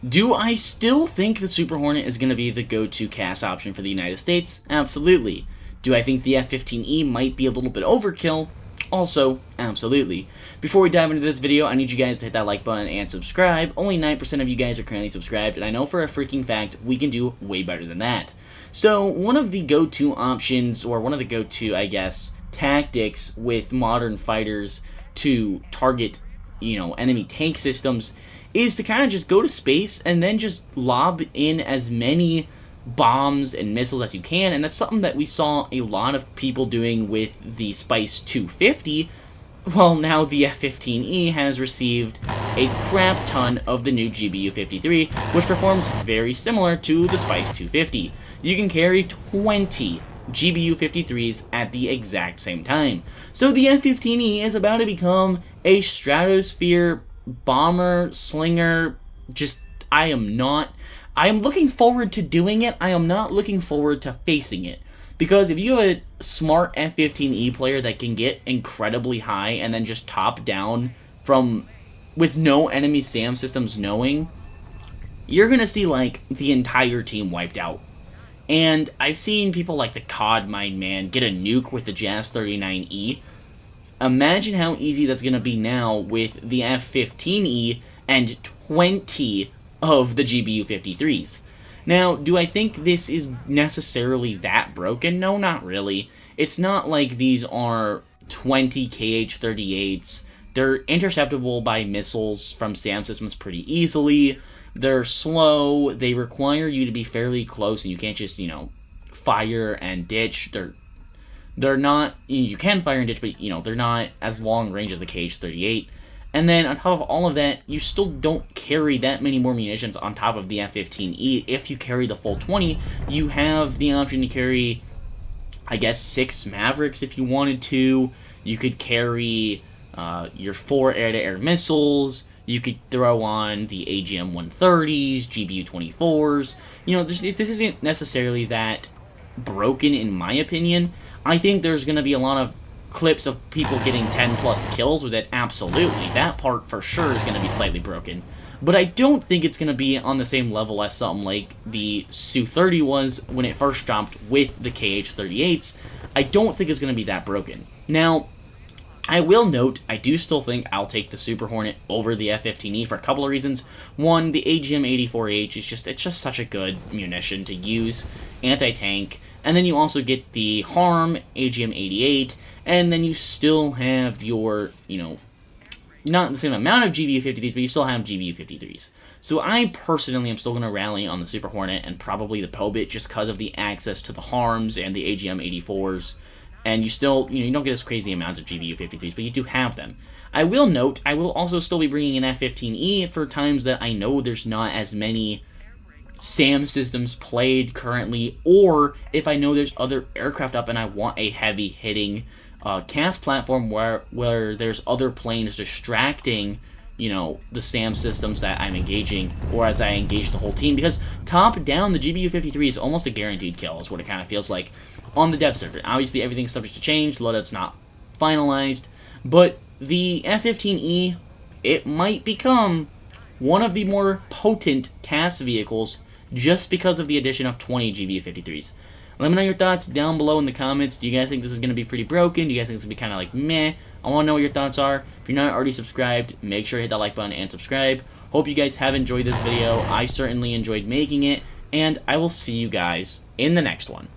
Do I still think the Super Hornet is going to be the go-to cast option for the United States? Absolutely. Do I think the F-15E might be a little bit overkill? Also, absolutely. Before we dive into this video, I need you guys to hit that like button and subscribe. Only 9% of you guys are currently subscribed, and I know for a freaking fact we can do way better than that. So, one of the go-to options, or one of the go-to, I guess, tactics with modern fighters to target, enemy tank systems is to kind of just go to space and then just lob in as many bombs and missiles as you can, and that's something that we saw a lot of people doing with the Spice 250. Well, now the F-15E has received a crap ton of the new GBU-53, which performs very similar to the Spice 250. You can carry 20 GBU-53s at the exact same time. So the F-15E is about to become a stratosphere bomber, slinger. I am looking forward to doing it. I am not looking forward to facing it. Because if you have a smart F-15E player that can get incredibly high and then just top down with no enemy SAM systems knowing, you're going to see, like, the entire team wiped out. And I've seen people like the COD Mind Man get a nuke with the JAS-39E. Imagine how easy that's going to be now with the F-15E and 20 of the GBU-53s. Now, do I think this is necessarily that broken? No, not really. It's not like these are 20 KH-38s. They're interceptable by missiles from SAM systems pretty easily. They're slow. They require you to be fairly close, and you can't just, fire and ditch. They're not, you can fire and ditch, but, they're not as long range as the KH-38. And then, on top of all of that, you still don't carry that many more munitions on top of the F-15E. If you carry the full 20, you have the option to carry, I guess, 6 Mavericks if you wanted to. You could carry your 4 air-to-air missiles. You could throw on the AGM-130s, GBU-24s. This isn't necessarily that broken, in my opinion. I think there's going to be a lot of clips of people getting 10 plus kills with it. Absolutely, that part for sure is going to be slightly broken, but I don't think it's going to be on the same level as something like the Su-30 was when it first dropped with the KH-38s. I don't think it's going to be that broken. Now, I will note, I do still think I'll take the Super Hornet over the F-15E for a couple of reasons. One, the AGM-84H it's just such a good munition to use, anti-tank, and then you also get the HARM AGM-88, and then you still have your, not the same amount of GBU-53s, but you still have GBU-53s. So I personally am still going to rally on the Super Hornet and probably the Pobit just because of the access to the HARMs and the AGM-84s. And you still, you don't get as crazy amounts of GBU-53s, but you do have them. I will note, I will also still be bringing an F-15E for times that I know there's not as many SAM systems played currently, or if I know there's other aircraft up and I want a heavy-hitting cast platform where there's other planes distracting, the SAM systems that I'm engaging, or as I engage the whole team, because top down, the GBU-53 is almost a guaranteed kill, is what it kind of feels like on the dev server. Obviously, everything's subject to change, loadout's not finalized, but the F-15E, it might become one of the more potent task vehicles just because of the addition of 20 GBU-53s. Let me know your thoughts down below in the comments. Do you guys think this is going to be pretty broken? Do you guys think this is going to be kind of like meh? I want to know what your thoughts are. If you're not already subscribed, make sure to hit that like button and subscribe. Hope you guys have enjoyed this video. I certainly enjoyed making it, and I will see you guys in the next one.